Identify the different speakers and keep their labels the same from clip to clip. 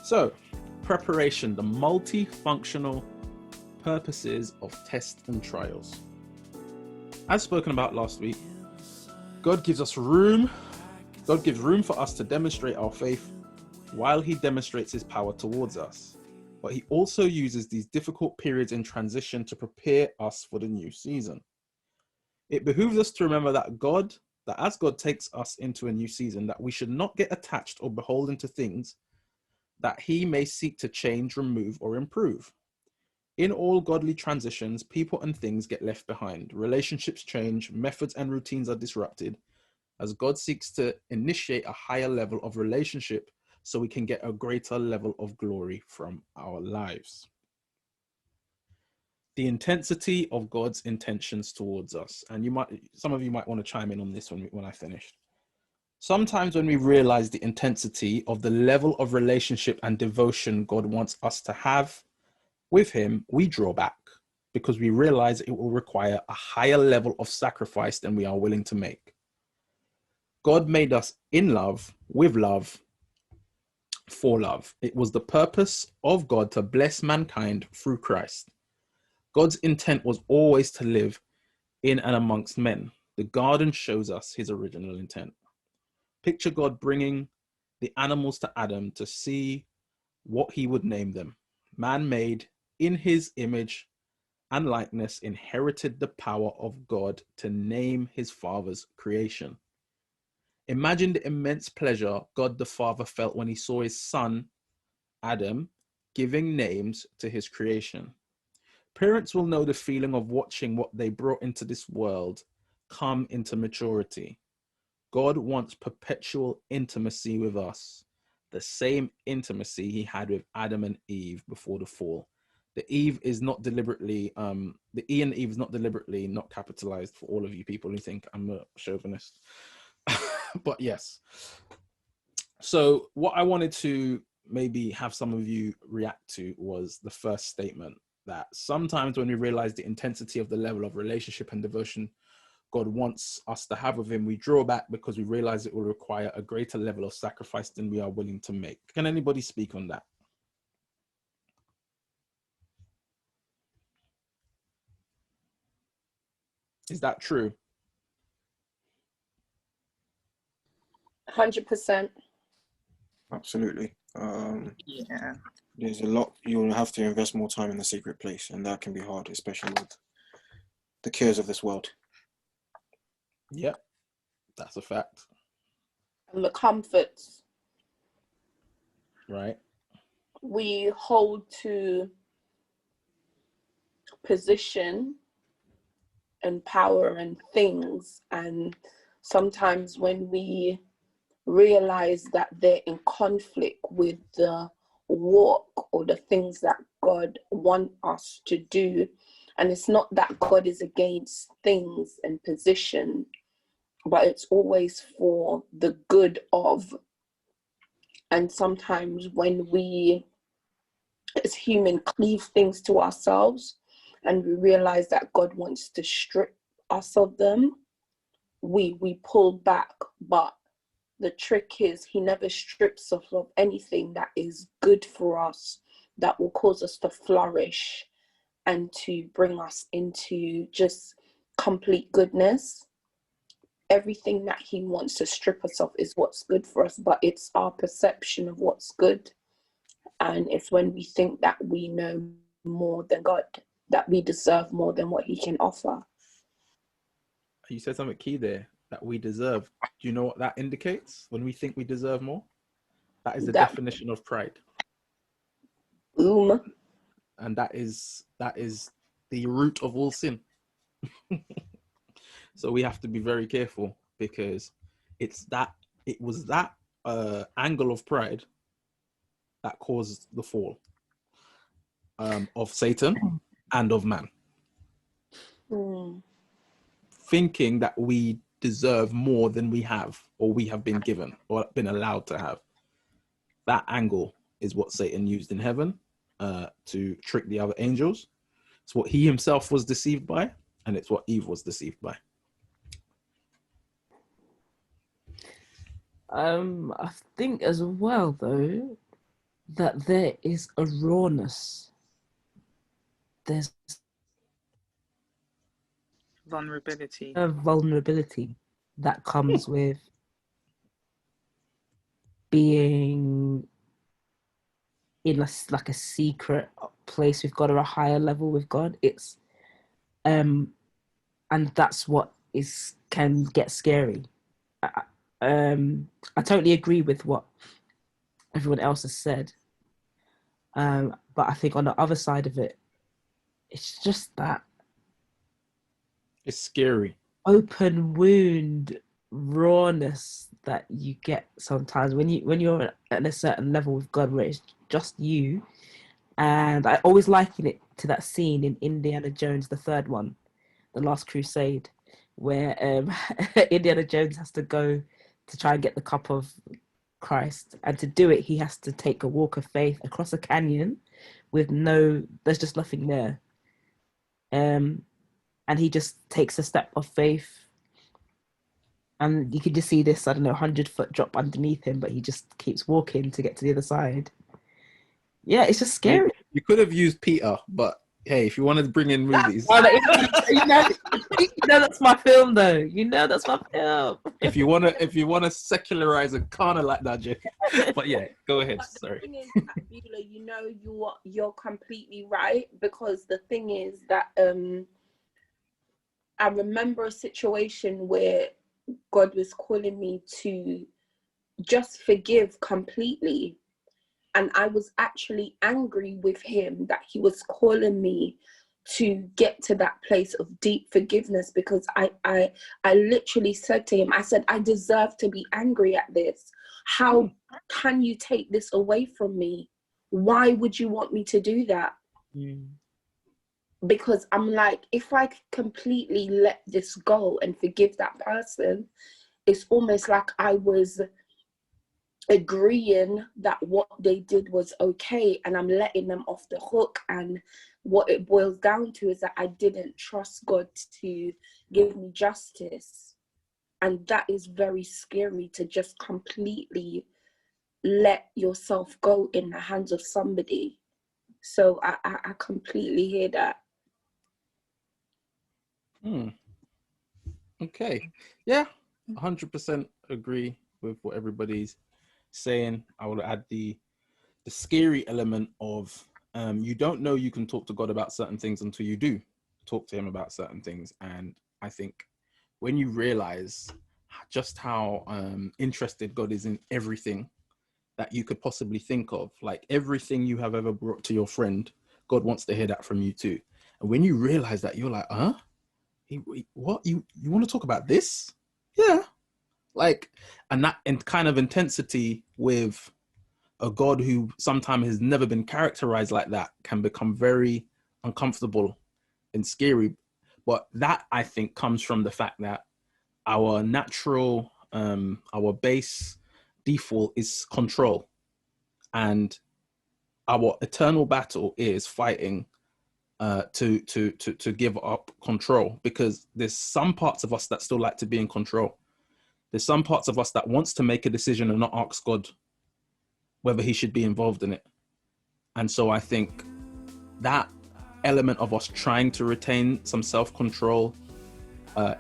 Speaker 1: So, preparation, the multifunctional purposes of tests and trials. As spoken about last week, God gives room for us to demonstrate our faith while he demonstrates his power towards us. But he also uses these difficult periods in transition to prepare us for the new season. It behooves us to remember that as God takes us into a new season, that we should not get attached or beholden to things that he may seek to change, remove, or improve. In all godly transitions, people and things get left behind. Relationships change, methods and routines are disrupted, as God seeks to initiate a higher level of relationship so we can get a greater level of glory from our lives. The intensity of God's intentions towards us. And some of you might want to chime in on this when I finished. Sometimes when we realize the intensity of the level of relationship and devotion God wants us to have with him, we draw back because we realize it will require a higher level of sacrifice than we are willing to make. God made us in love, with love, for love. It was the purpose of God to bless mankind through Christ. God's intent was always to live in and amongst men. The garden shows us his original intent. Picture God bringing the animals to Adam to see what he would name them. Man made in his image and likeness inherited the power of God to name his father's creation. Imagine the immense pleasure God the Father felt when he saw his son, Adam, giving names to his creation. Parents will know the feeling of watching what they brought into this world come into maturity. God wants perpetual intimacy with us, the same intimacy he had with Adam and Eve before the fall. The E and Eve is not deliberately not capitalized for all of you people who think I'm a chauvinist. But yes. So what I wanted to maybe have some of you react to was the first statement, that sometimes when we realize the intensity of the level of relationship and devotion God wants us to have with him, we draw back because we realize it will require a greater level of sacrifice than we are willing to make. Can anybody speak on that? Is that true?
Speaker 2: 100%.
Speaker 3: Absolutely.
Speaker 2: Yeah.
Speaker 3: There's a lot. You'll have to invest more time in the secret place, and that can be hard, especially with the cares of this world.
Speaker 1: Yep, that's a fact.
Speaker 2: And the comforts.
Speaker 1: Right.
Speaker 2: We hold to position and power and things, and sometimes when we realize that they're in conflict with the walk or the things that God wants us to do, and it's not that God is against things and position, but it's always for the good of. And sometimes when we as human cleave things to ourselves and we realize that God wants to strip us of them, we pull back. But the trick is he never strips us of anything that is good for us, that will cause us to flourish and to bring us into just complete goodness. Everything that he wants to strip us of is what's good for us, but it's our perception of what's good. And it's when we think that we know more than God, that we deserve more than what he can offer.
Speaker 1: You said something key there, that we deserve. Do you know what that indicates when we think we deserve more? That is the definition of pride. And that is the root of all sin. So we have to be very careful, because it was that angle of pride that caused the fall of Satan and of man. Thinking that we deserve more than we have, or we have been given, or been allowed to have. That angle is what Satan used in heaven to trick the other angels. It's what he himself was deceived by, and it's what Eve was deceived by.
Speaker 4: I think as well, though, that there is a rawness. There's
Speaker 5: Vulnerability.
Speaker 4: a vulnerability that comes with being in like a secret place with God or a higher level with God. It's and that's what can get scary. I totally agree with what everyone else has said, but I think on the other side of it, it's just that
Speaker 1: It's scary.
Speaker 4: open wound rawness that you get sometimes when you're at a certain level with God where it's just you. And I always liken it to that scene in Indiana Jones, the third one, The Last Crusade, where Indiana Jones has to go to try and get the cup of Christ, and to do it he has to take a walk of faith across a canyon with there's just nothing there, and he just takes a step of faith, and you can just see this, I don't know, 100-foot drop underneath him, but he just keeps walking to get to the other side. Yeah, it's just scary.
Speaker 1: You could have used Peter, but hey, if you wanted to bring in movies,
Speaker 4: you know that's my film, though. You know that's my film.
Speaker 1: if you wanna secularize it, kind of like that, Jay. But yeah, go ahead.
Speaker 2: But the
Speaker 1: Sorry.
Speaker 2: thing is, Beulah, you know, you're completely right, because the thing is that I remember a situation where God was calling me to just forgive completely. And I was actually angry with him that he was calling me to get to that place of deep forgiveness, because I literally said to him, I said, I deserve to be angry at this. How can you take this away from me? Why would you want me to do that? Because I'm like, if I completely let this go and forgive that person, it's almost like I was agreeing that what they did was okay, and I'm letting them off the hook. And what it boils down to is that I didn't trust God to give me justice. And that is very scary, to just completely let yourself go in the hands of somebody. So I completely hear that.
Speaker 1: Okay. Yeah, 100% agree with what everybody's saying. I will add the scary element of you don't know you can talk to God about certain things until you do talk to him about certain things. And I think when you realize just how interested God is in everything that you could possibly think of, like everything you have ever brought to your friend, God wants to hear that from you too. And when you realize that, you're like, what, you want to talk about this? Yeah. Like, and that kind of intensity with a God who sometimes has never been characterized like that can become very uncomfortable and scary. But that, I think, comes from the fact that our natural, our base default is control. And our eternal battle is fighting to give up control, because there's some parts of us that still like to be in control. There's some parts of us that wants to make a decision and not ask God whether he should be involved in it. And so I think that element of us trying to retain some self-control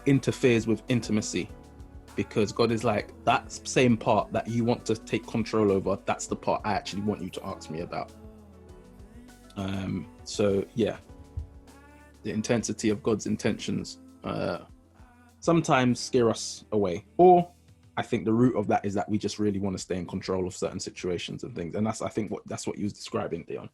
Speaker 1: interferes with intimacy, because God is like, that same part that you want to take control over, that's the part I actually want you to ask me about. So yeah, the intensity of God's intentions sometimes scare us away, or I think the root of that is that we just really want to stay in control of certain situations and things. And that's, I think, that's what you was describing, Dion.